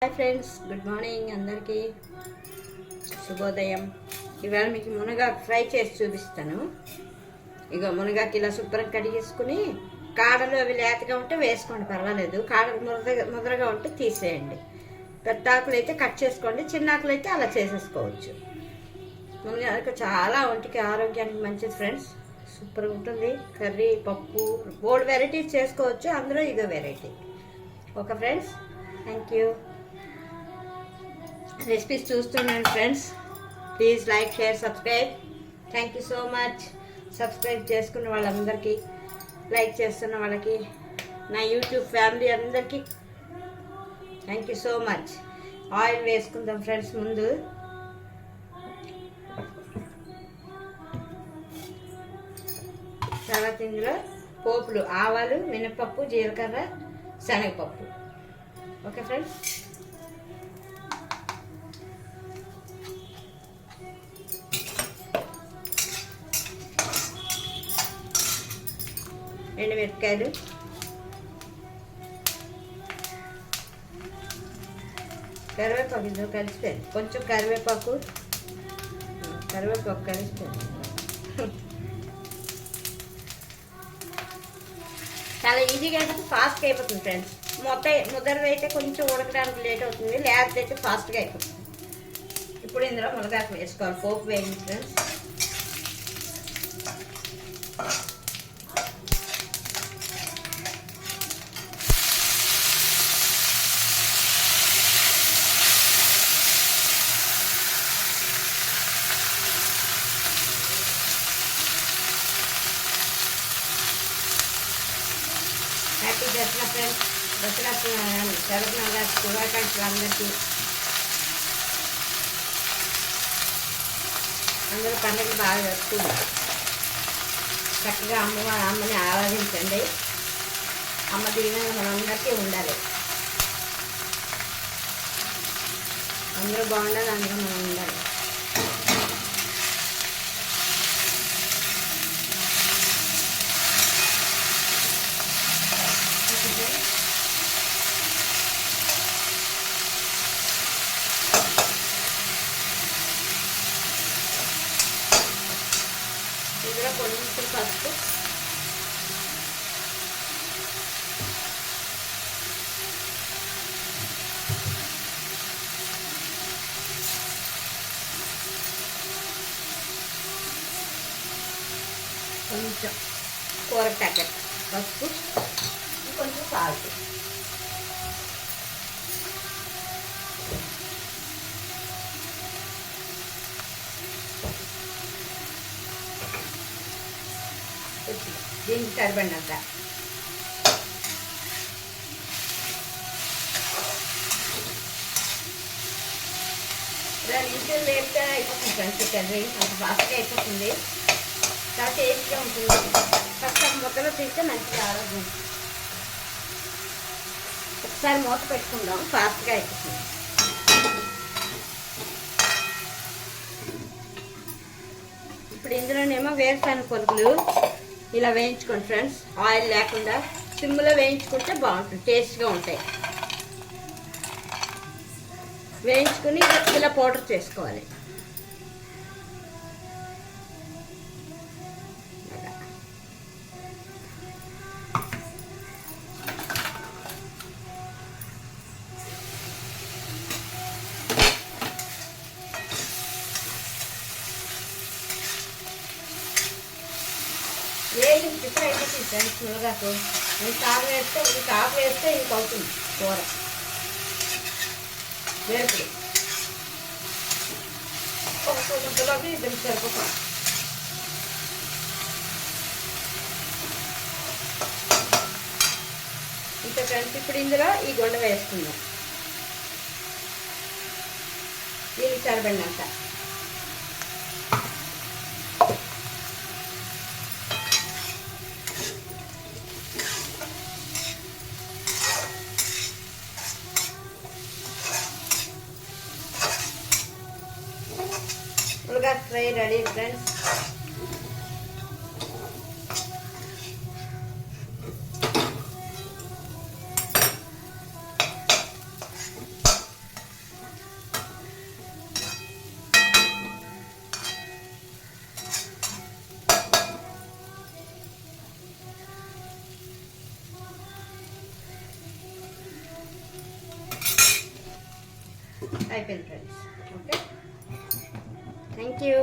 Hi friends, good morning అందరికీ. శుభోదయం. ఇవాళ మీకు మునగాకు ఫ్రై చేసి చూపిస్తాను. ఇక మునగాకు ఇలా శుభ్రంగా కడిగేసుకుని కాడలు అవి లేతగా ఉంటే వేసుకోండి, పర్వాలేదు. కాడలు ముదరగా ఉంటే తీసేయండి. పెద్ద ఆకులు అయితే కట్ చేసుకోండి, చిన్న ఆకులు అయితే అలా చేసేసుకోవచ్చు. మునగాకు చాలా ఒంటికి ఆరోగ్యానికి మంచిది ఫ్రెండ్స్. సూపర్గా ఉంటుంది. కర్రీ, పప్పు, బోల్డ్ వెరైటీస్ చేసుకోవచ్చు. అందులో ఇదో variety. Okay friends, thank you. Recipes చూస్తున్నాను friends. Please like, share, subscribe. Thank you so much. Subscribe చేసుకున్న వాళ్ళందరికీ, లైక్ చేస్తున్న వాళ్ళకి, నా యూట్యూబ్ ఫ్యామిలీ అందరికీ thank you so much. Oil వేసుకుందాం ఫ్రెండ్స్. ముందు తర్వాత ఇందులో పోపులు, ఆవాలు, మినపప్పు, జీలకర్ర, శనగపప్పు. Okay friends. ఎండుమిరపకాయలు, కరివేపాకు ఇందులో కలిసిపోయింది. కొంచెం కరివేపాకు కలిసిపోయింది. చాలా ఈజీగా అయితే ఫాస్ట్గా అయిపోతుంది ఫ్రెండ్స్. ముద్దరవి అయితే కొంచెం ఉడకడానికి లేట్ అవుతుంది, లేకపోతే అయితే ఫాస్ట్గా అయిపోతుంది. ఇప్పుడు ఇందులో మునగాకు వేసుకోవాలి. పోపు వేయండి friends. Happy Dasara friends. Dasara శుభాకాంక్షలు అందరికీ. అందరూ పండుగలు బాగా జరుపుకుంటారు. చక్కగా అమ్మని ఆరాధించండి. అమ్మ దీవెన మనందరికీ ఉండాలి. అందరూ బాగుండాలి, అందరూ మనం ఉండాలి. ఇందులో కొంచెం పసుపు, కొంచెం కూర ప్యాకెట్ పసుపు, కొంచెం సాల్ట్. దీనికి సరిపడినంత ఇలా నిమిషాలు లేపితే అయిపోతుంది ఫ్రెండ్స్. కర్రీ అంత ఫాస్ట్గా అయిపోతుంది, చాలా టేస్ట్గా ఉంటుంది. ఫస్ట్ ముద్దలో తీస్తే మంచిగా ఆరోగ్యం. ఒకసారి మూత పెట్టుకుందాం, ఫాస్ట్గా అయిపోతుంది. ఇప్పుడు ఇందులోనేమో వేరుశనగ పలుకులు ఇలా వేయించుకోండి ఫ్రెండ్స్. ఆయిల్ లేకుండా సిమ్లో వేయించుకుంటే బాగుంటుంది, టేస్ట్గా ఉంటాయి. వేయించుకుని ఇలా పౌడర్ చేసుకోవాలి. వేసి ప్రిపేర్ అయిపోతుంది ఫ్రెండ్స్. మునగాకు కాపు వేస్తే ఇంక అవుతుంది కూర. వేపుడు ఒక ముద్దలోకి ఇద్దరు సరిపోతుంది. ఇంకా ఫ్రెండ్స్ ఇప్పుడు ఇందులో ఈ గుండ వేసుకుందాం. దీనికి సరిపడినంత. మునగాకు ఫ్రై రెడీ ఫ్రెండ్స్. అయిపోయింది ఫ్రెండ్స్. Okay, thank you.